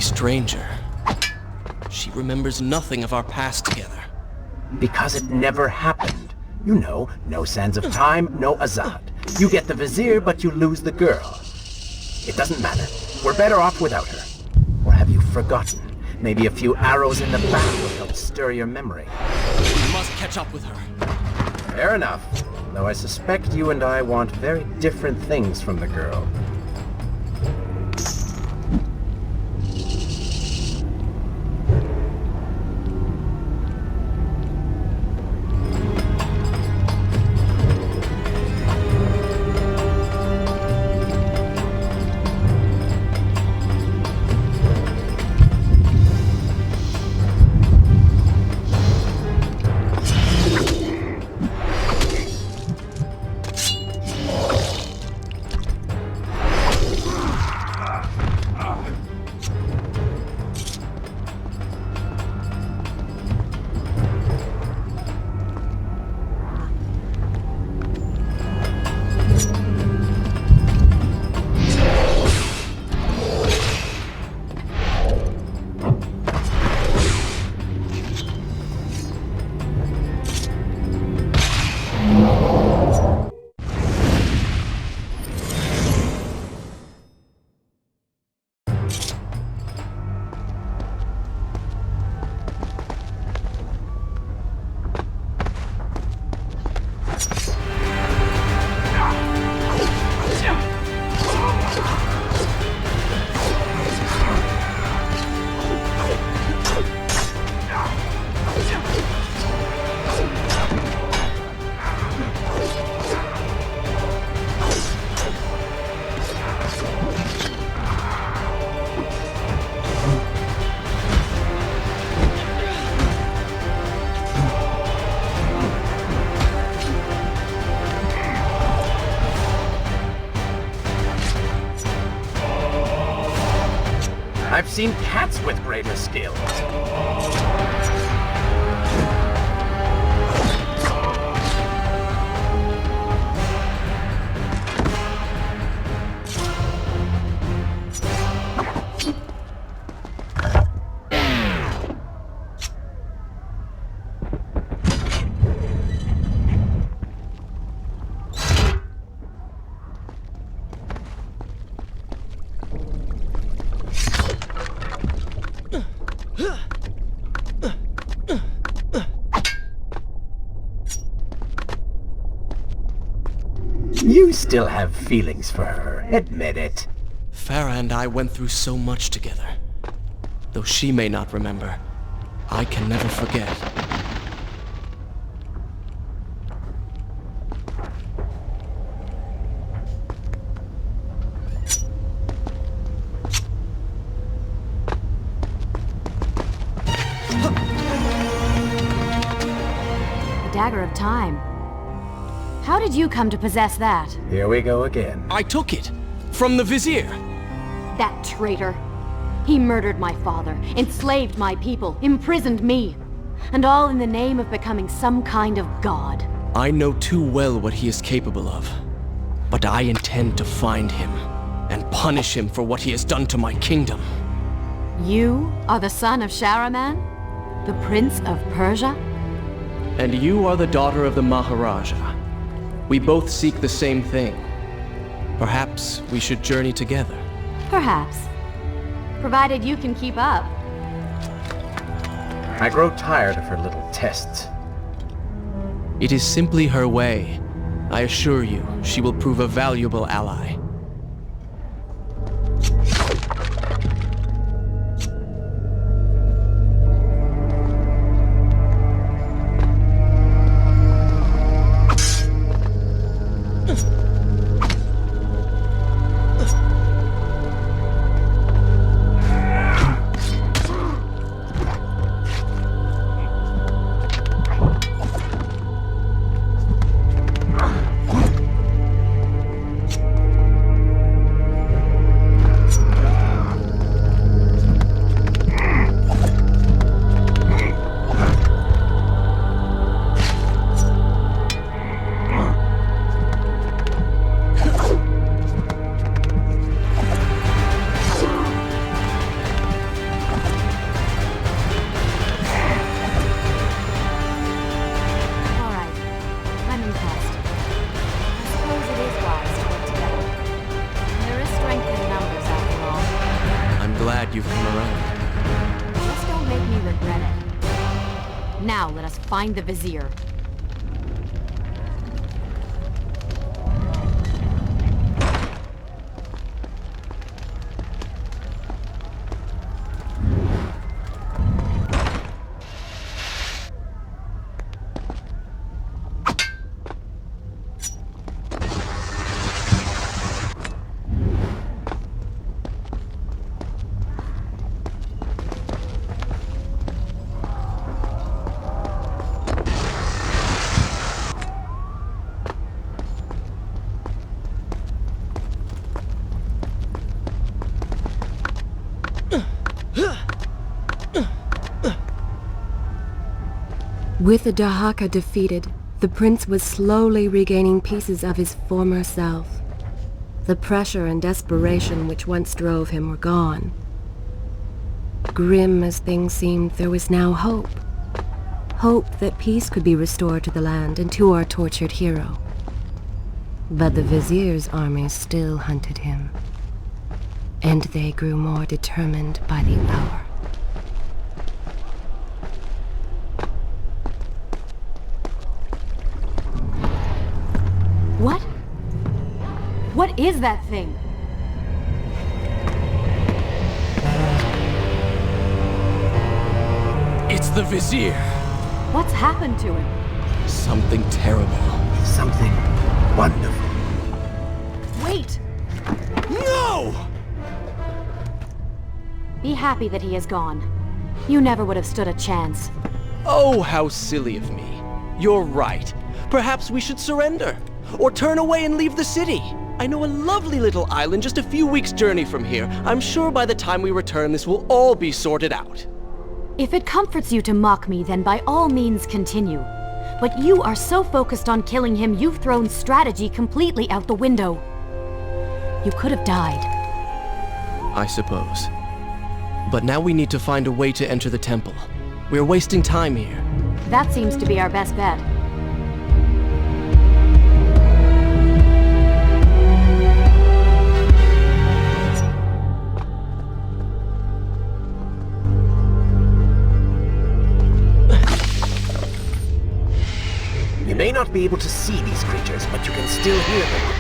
completely stranger. She remembers nothing of our past together. Because it never happened. You know, no sands of time, no Azad. You get the vizier, but you lose the girl. It doesn't matter. We're better off without her. Or have you forgotten? Maybe a few arrows in the back will help stir your memory. We must catch up with her. Fair enough. Though I suspect you and I want very different things from the girl. I've seen cats with greater skill. You still have feelings for her, admit it. Farah and I went through so much together. Though she may not remember, I can never forget. The Dagger of Time. How did you come to possess that? Here we go again. I took it from the vizier. That traitor. He murdered my father, enslaved my people, imprisoned me. And all in the name of becoming some kind of god. I know too well what he is capable of. But I intend to find him and punish him for what he has done to my kingdom. You are the son of Shahraman? The Prince of Persia? And you are the daughter of the Maharaja. We both seek the same thing. Perhaps we should journey together. Perhaps. Provided you can keep up. I grow tired of her little tests. It is simply her way. I assure you, she will prove a valuable ally. find the Vizier. With the Dahaka defeated, the prince was slowly regaining pieces of his former self. The pressure and desperation which once drove him were gone. Grim as things seemed, there was now hope. Hope that peace could be restored to the land and to our tortured hero. But the Vizier's armies still hunted him, and they grew more determined by the hour. What? What is that thing? It's the Vizier. What's happened to him? Something terrible. Something wonderful. Wait! No! Be happy that he is gone. You never would have stood a chance. Oh, how silly of me. You're right. Perhaps we should surrender. Or turn away and leave the city. I know a lovely little island just a few weeks' journey from here. I'm sure by the time we return, this will all be sorted out. If it comforts you to mock me, then by all means continue. But you are so focused on killing him, you've thrown strategy completely out the window. You could have died. I suppose. But now we need to find a way to enter the temple. We're wasting time here. That seems to be our best bet. You may not be able to see these creatures, but you can still hear them.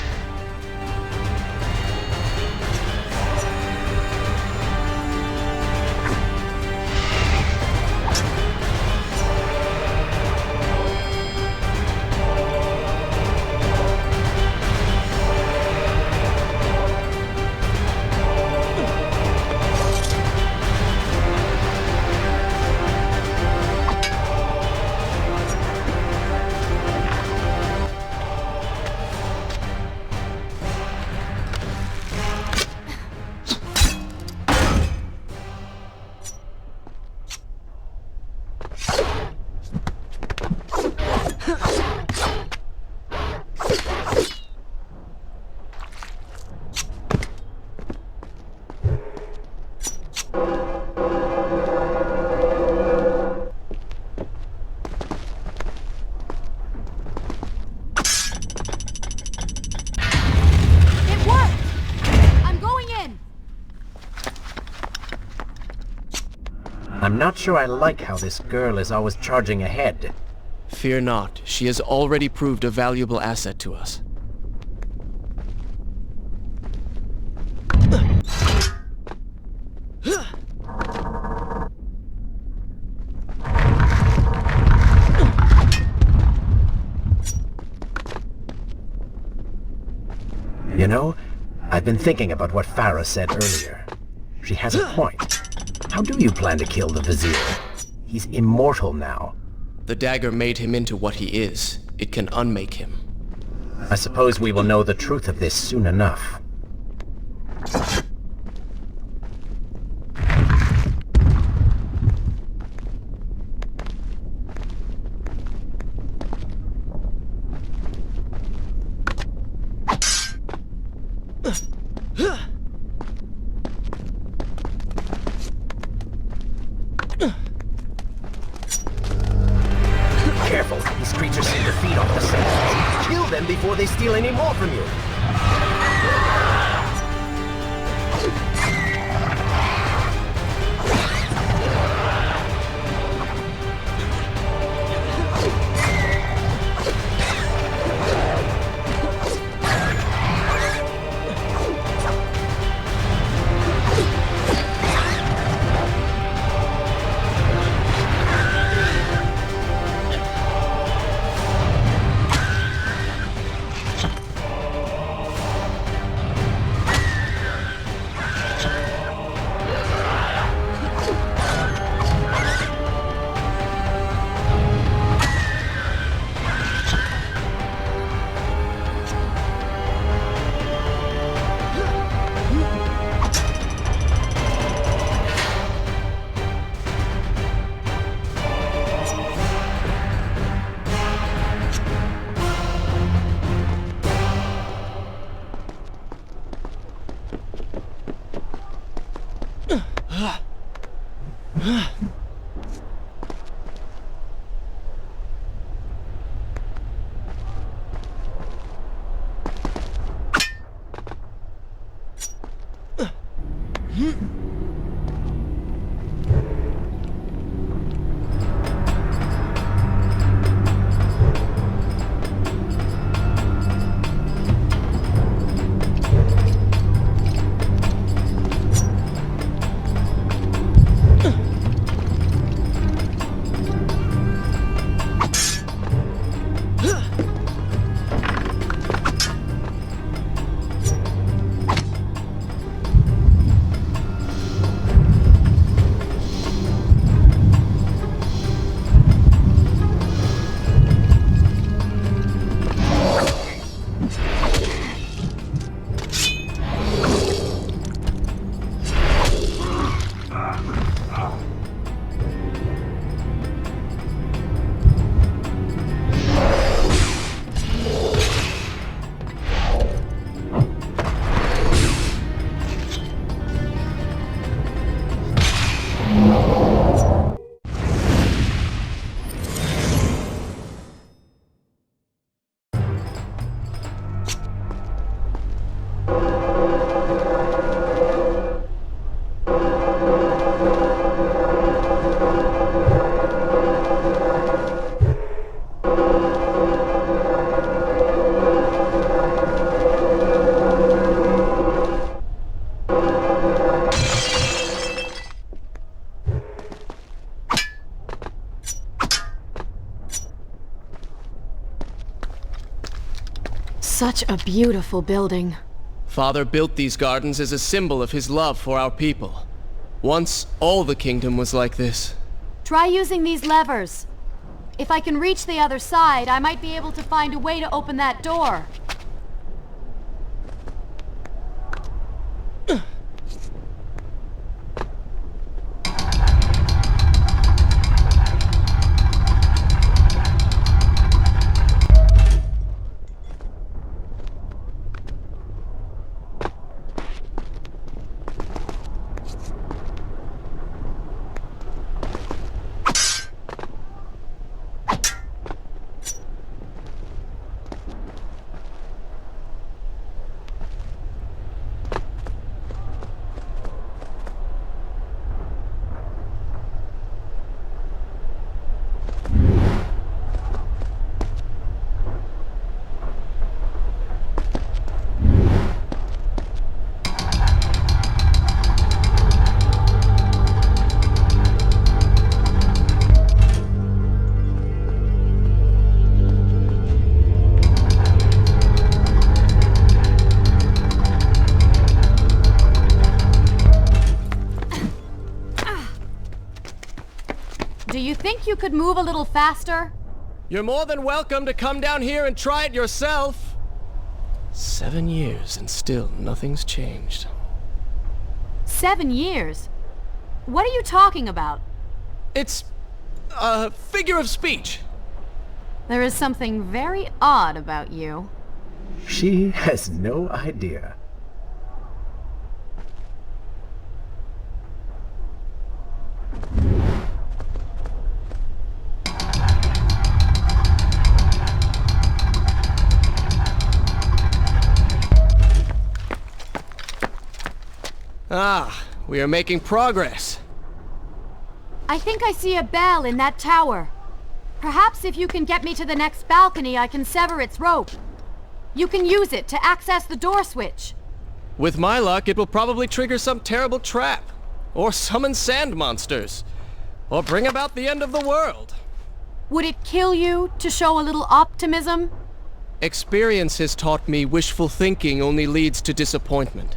I'm not sure I like how this girl is always charging ahead. Fear not. She has already proved a valuable asset to us. You know, I've been thinking about what Farah said earlier. She has a point. How do you plan to kill the Vizier? He's immortal now. The dagger made him into what he is. It can unmake him. I suppose we will know the truth of this soon enough. Careful, these creatures seem to feed off the sand. Kill them before they steal any more from you. Such a beautiful building. Father built these gardens as a symbol of his love for our people. Once, all the kingdom was like this. Try using these levers. If I can reach the other side, I might be able to find a way to open that door. Do you think you could move a little faster? You're more than welcome to come down here and try it yourself. 7 years and still nothing's changed. 7 years? What are you talking about? It's a figure of speech. There is something very odd about you. She has no idea. Ah, we are making progress. I think I see a bell in that tower. Perhaps if you can get me to the next balcony, I can sever its rope. You can use it to access the door switch. With my luck, it will probably trigger some terrible trap. Or summon sand monsters. Or bring about the end of the world. Would it kill you to show a little optimism? Experience has taught me wishful thinking only leads to disappointment.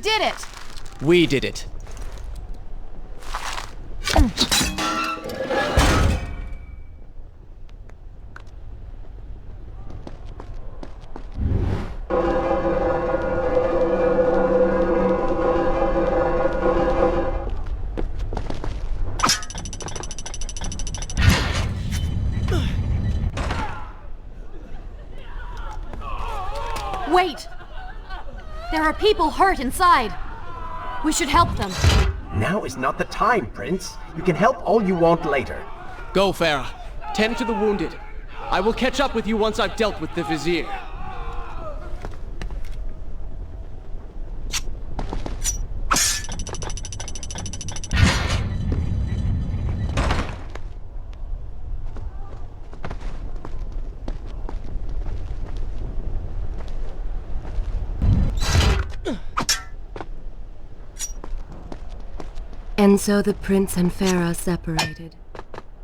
did it! We did it. Wait! There are people hurt inside. We should help them. Now is not the time, Prince. You can help all you want later. Go, Farah. Tend to the wounded. I will catch up with you once I've dealt with the Vizier. And so the prince and Farah separated.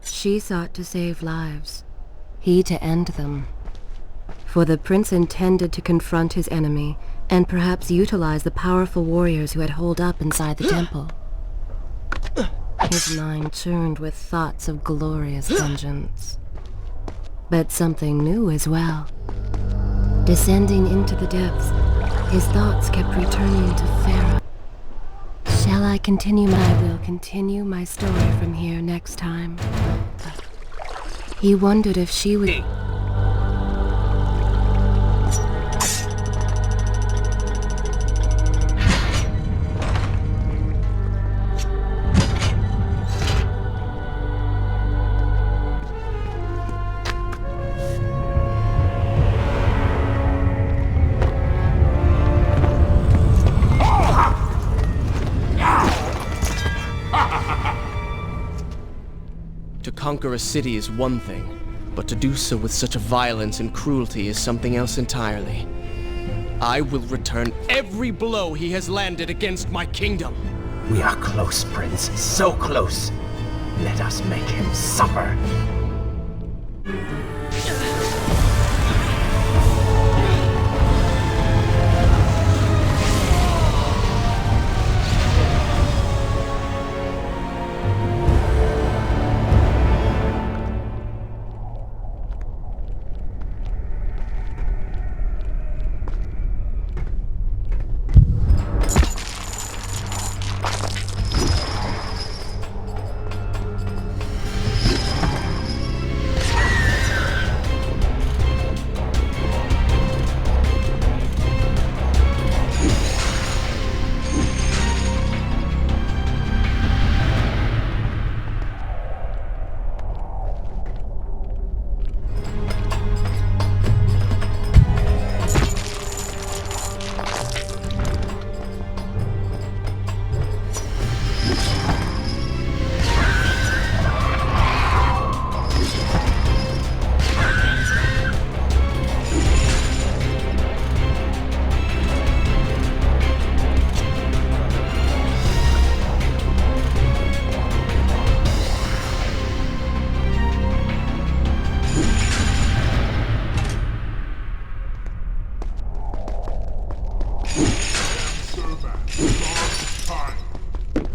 She sought to save lives, he to end them. For the prince intended to confront his enemy, and perhaps utilize the powerful warriors who had holed up inside the temple. His mind churned with thoughts of glorious vengeance. But something new as well. Descending into the depths, his thoughts kept returning to Farah. Shall I continue? I will continue my story from here next time. He wondered if she would... To conquer a city is one thing, but to do so with such violence and cruelty is something else entirely. I will return every blow he has landed against my kingdom. We are close, Prince. So close. Let us make him suffer.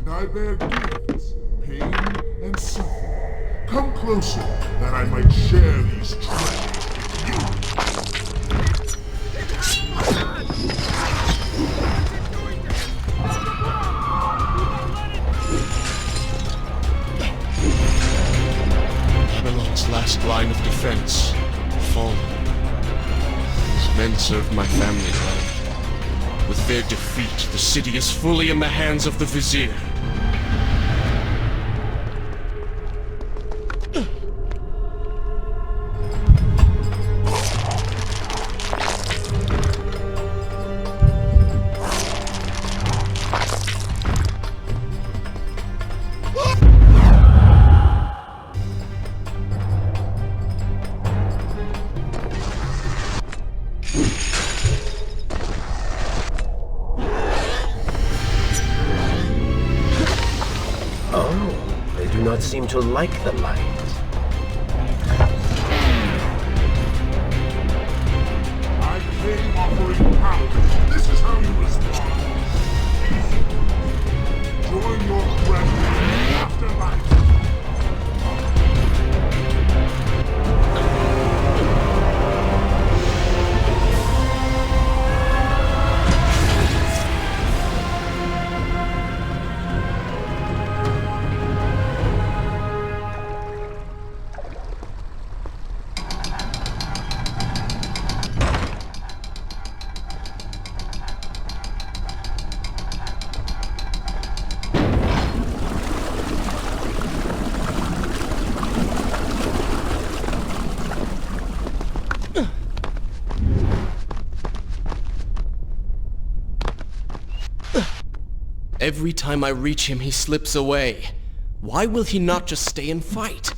I bear gifts, pain, and sorrow. Come closer, that I might share these treasures with you. Babylon's last line of defense, fallen. These men served my family well. With their defeat, the city is fully in the hands of the Vizier. Oh, they do not seem to like the light. I came offering power. This is how you respond. Join your friend in the afterlife. Every time I reach him, he slips away. Why will he not just stay and fight?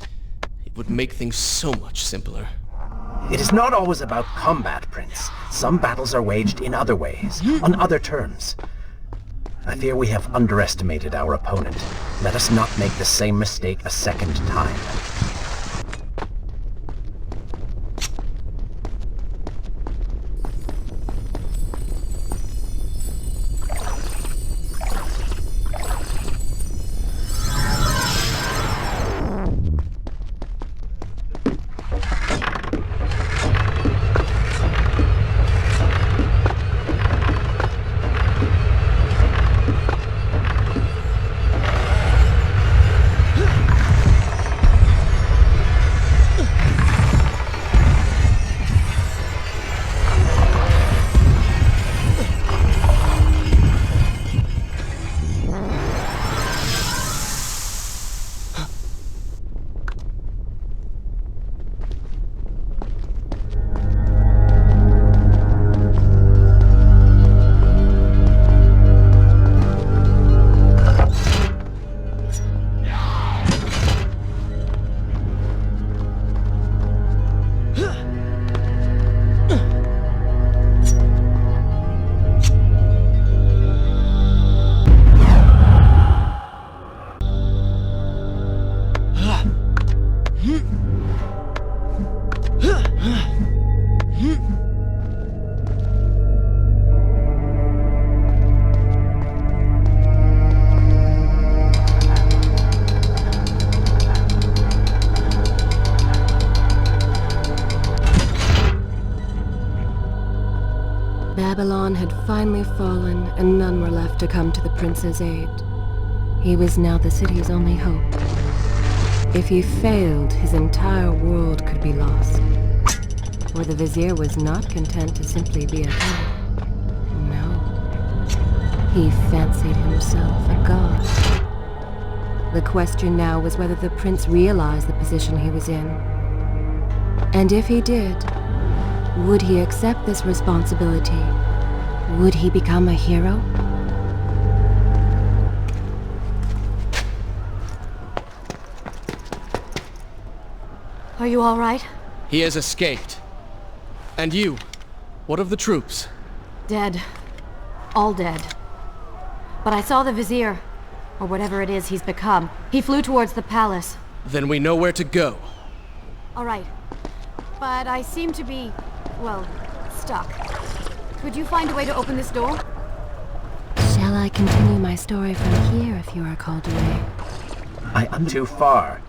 It would make things so much simpler. It is not always about combat, Prince. Some battles are waged in other ways, on other terms. I fear we have underestimated our opponent. Let us not make the same mistake a second time. Babylon had finally fallen, and none were left to come to the prince's aid. He was now the city's only hope. If he failed, his entire world could be lost. For the vizier was not content to simply be a king. No. He fancied himself a god. The question now was whether the prince realized the position he was in. And if he did, would he accept this responsibility? Would he become a hero? Are you all right? He has escaped. And you? What of the troops? Dead. All dead. But I saw the vizier, or whatever it is he's become. He flew towards the palace. Then we know where to go. All right. But I seem to be, well, stuck. Could you find a way to open this door? Shall I continue my story from here if you are called away? I am too far.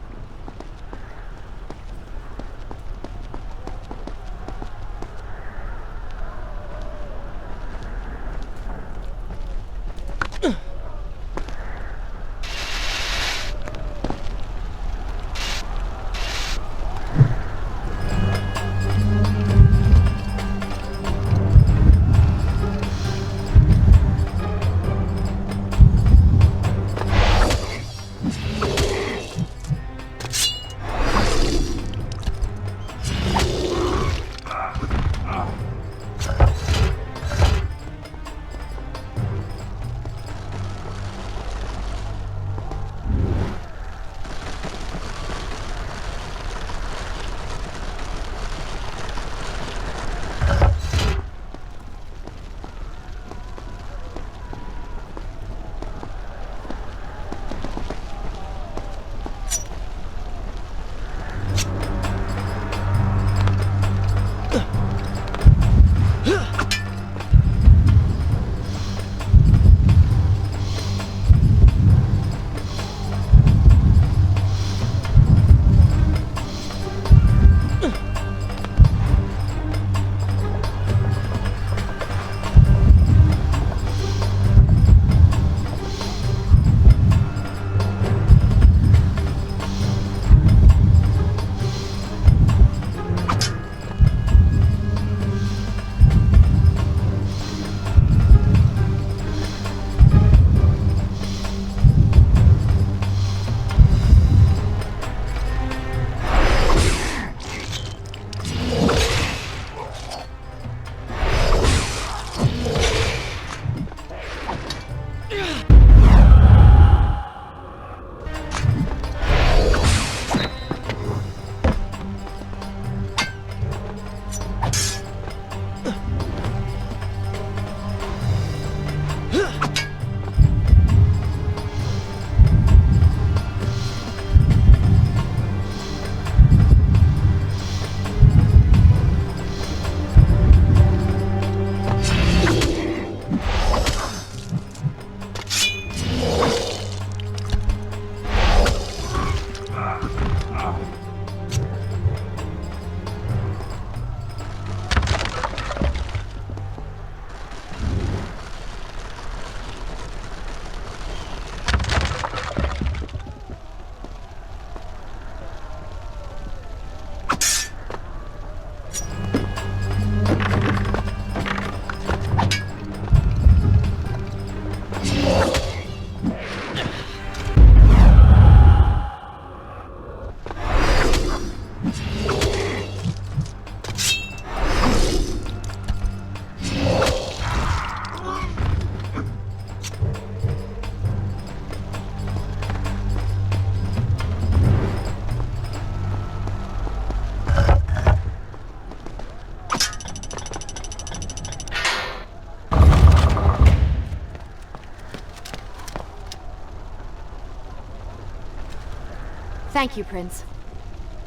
Thank you, Prince.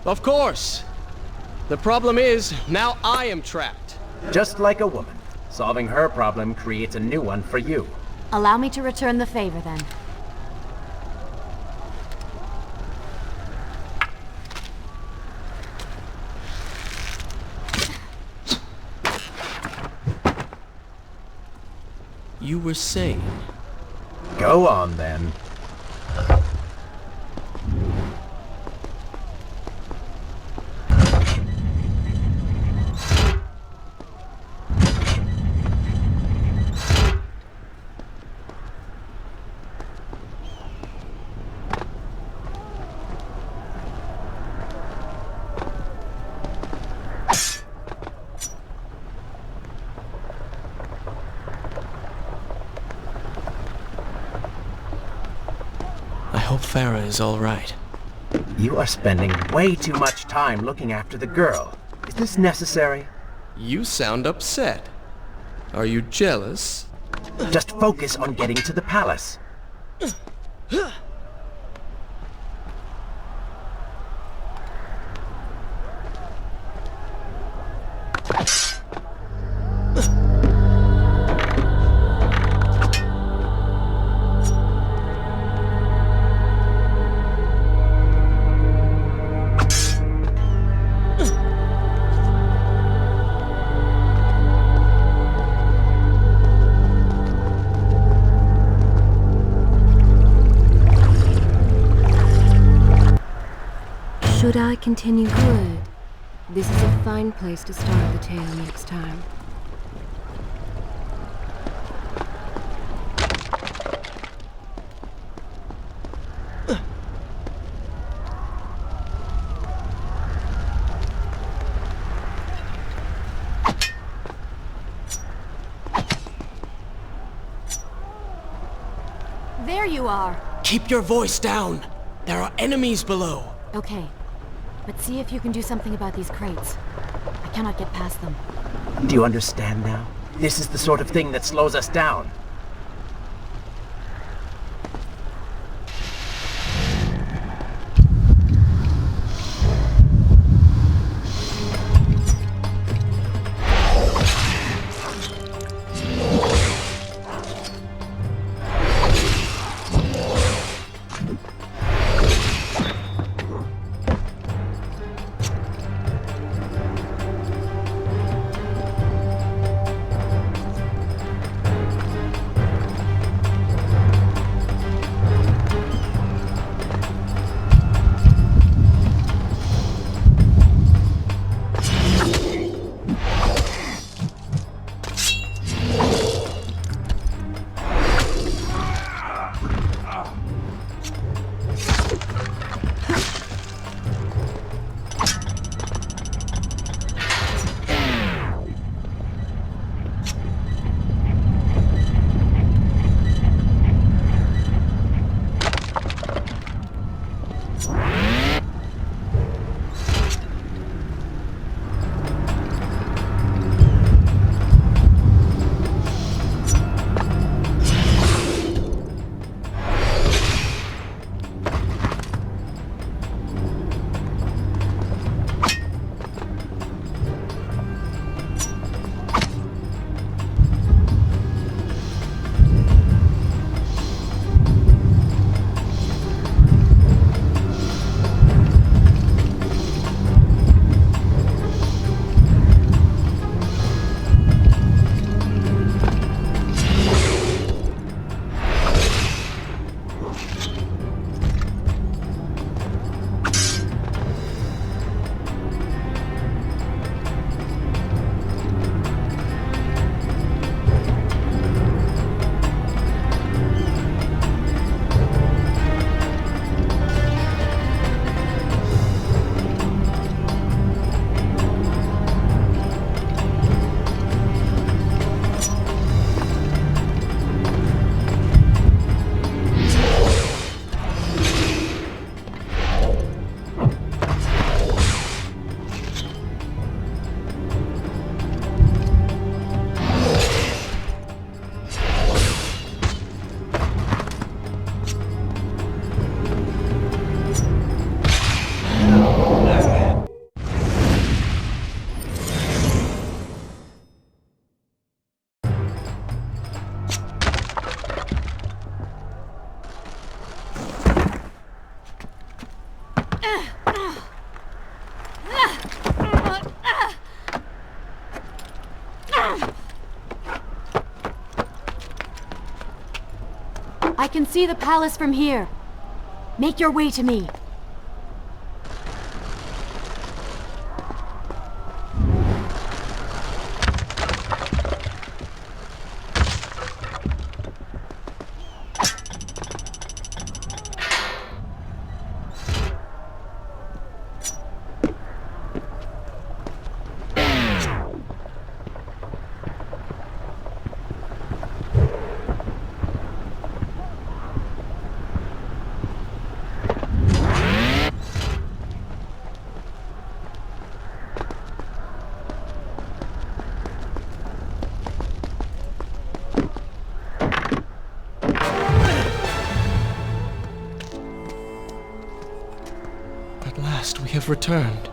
Of course. The problem is, now I am trapped. Just like a woman. Solving her problem creates a new one for you. Allow me to return the favor, then. You were saying... Go on, then. I hope Farah is all right. You are spending way too much time looking after the girl. Is this necessary? You sound upset. Are you jealous? Just focus on getting to the palace. Should I continue? Good. This is a fine place to start the tale next time. There you are. Keep your voice down. There are enemies below. Okay. But see if you can do something about these crates. I cannot get past them. Do you understand now? This is the sort of thing that slows us down. I can see the palace from here. Make your way to me. At last, we have returned.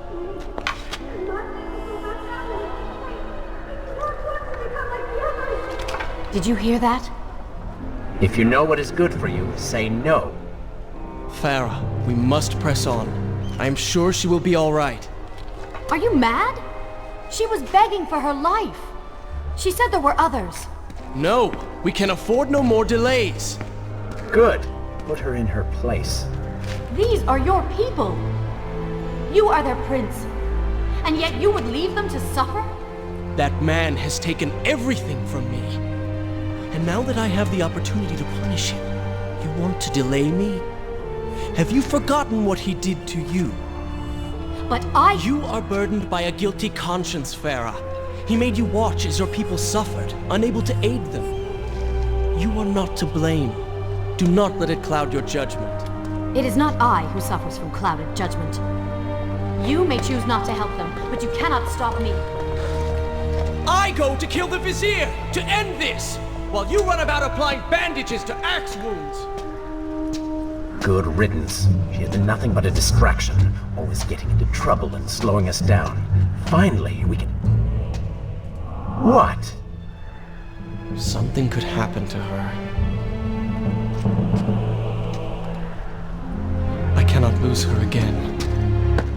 Did you hear that? If you know what is good for you, say no. Farah, we must press on. I am sure she will be all right. Are you mad? She was begging for her life. She said there were others. No, we can afford no more delays. Good. Put her in her place. These are your people. You are their prince. And yet you would leave them to suffer? That man has taken everything from me. And now that I have the opportunity to punish him, you want to delay me? Have you forgotten what he did to you? But You are burdened by a guilty conscience, Farah. He made you watch as your people suffered, unable to aid them. You are not to blame. Do not let it cloud your judgment. It is not I who suffers from clouded judgment. You may choose not to help them, but you cannot stop me. I go to kill the Vizier, to end this, while you run about applying bandages to axe wounds. Good riddance. She has been nothing but a distraction, always getting into trouble and slowing us down. Finally, we can... What? Something could happen to her. I cannot lose her again.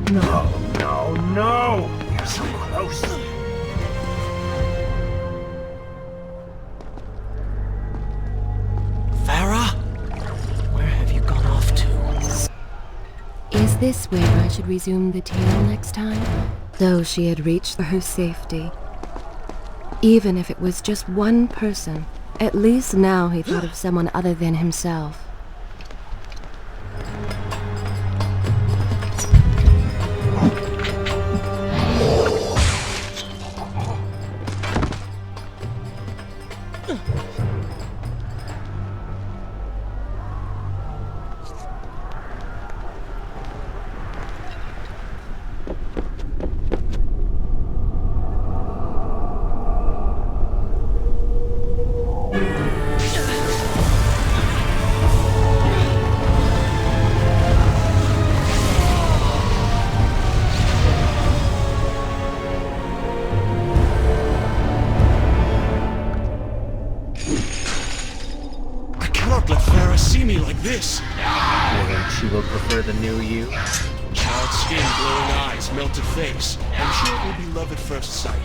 No, no, no! We are so close. Farah? Where have you gone off to? Is this where I should resume the tale next time? Though she had reached for her safety. Even if it was just one person, at least now he thought of someone other than himself. This. Worried she will prefer the new you? Child skin, glowing eyes, melted face. I'm sure it will be love at first sight.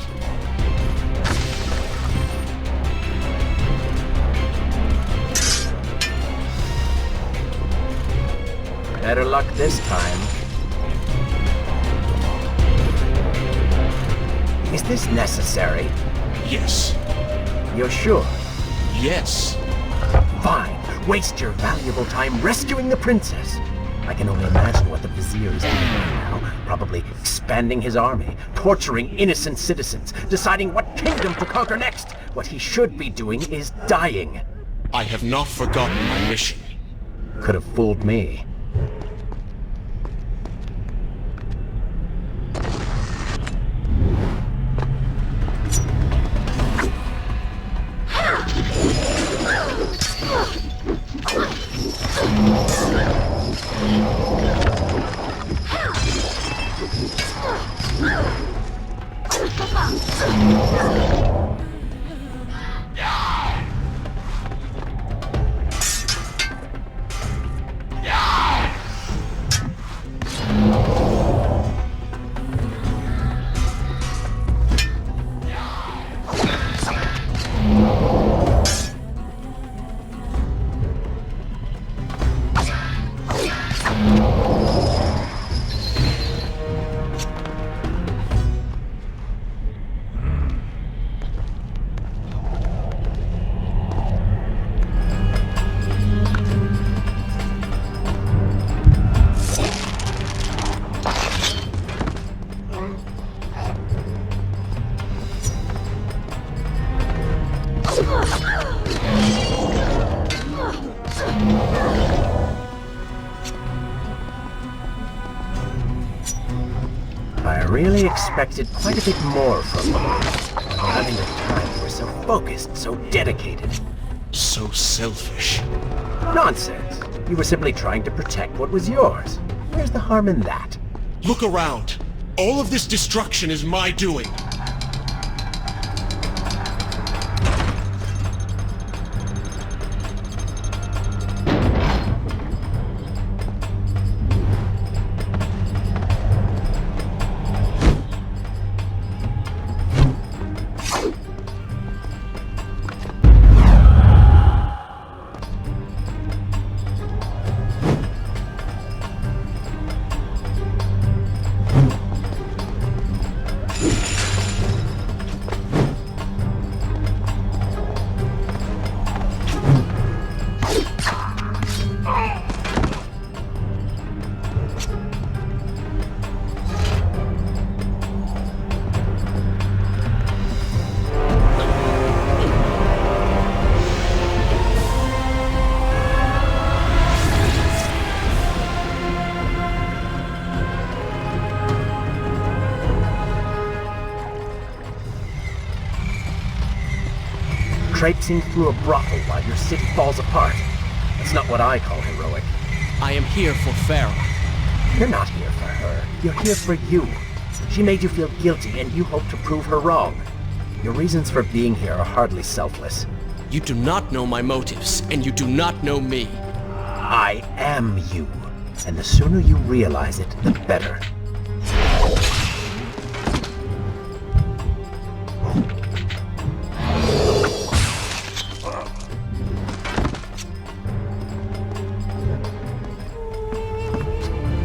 Better luck this time. Is this necessary? Yes. You're sure? Yes. Fine. Waste your valuable time rescuing the princess. I can only imagine what the Vizier is doing right now. Probably expanding his army, torturing innocent citizens, deciding what kingdom to conquer next. What he should be doing is dying. I have not forgotten my mission. Could have fooled me. I really expected quite a bit more from you. Having the time, you were so focused, so dedicated. So selfish. Nonsense. You were simply trying to protect what was yours. Where's the harm in that? Look around. All of this destruction is my doing. Traipsing through a brothel while your city falls apart. That's not what I call heroic. I am here for Farah. You're not here for her. You're here for you. She made you feel guilty, and you hope to prove her wrong. Your reasons for being here are hardly selfless. You do not know my motives, and you do not know me. I am you. And the sooner you realize it, the better.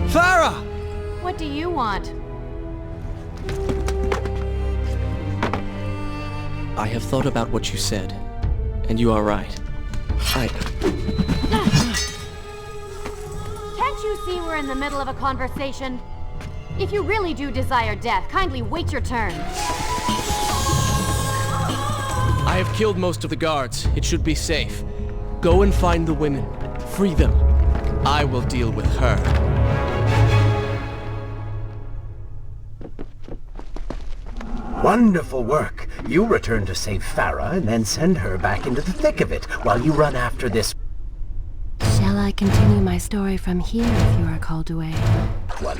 Farah! What do you want? I have thought about what you said, and you are right. Can't you see we're in the middle of a conversation? If you really do desire death, kindly wait your turn. I have killed most of the guards. It should be safe. Go and find the women. Free them. I will deal with her. Wonderful work. You return to save Farah and then send her back into the thick of it while you run after this Shall I continue my story from here if you are called away? one.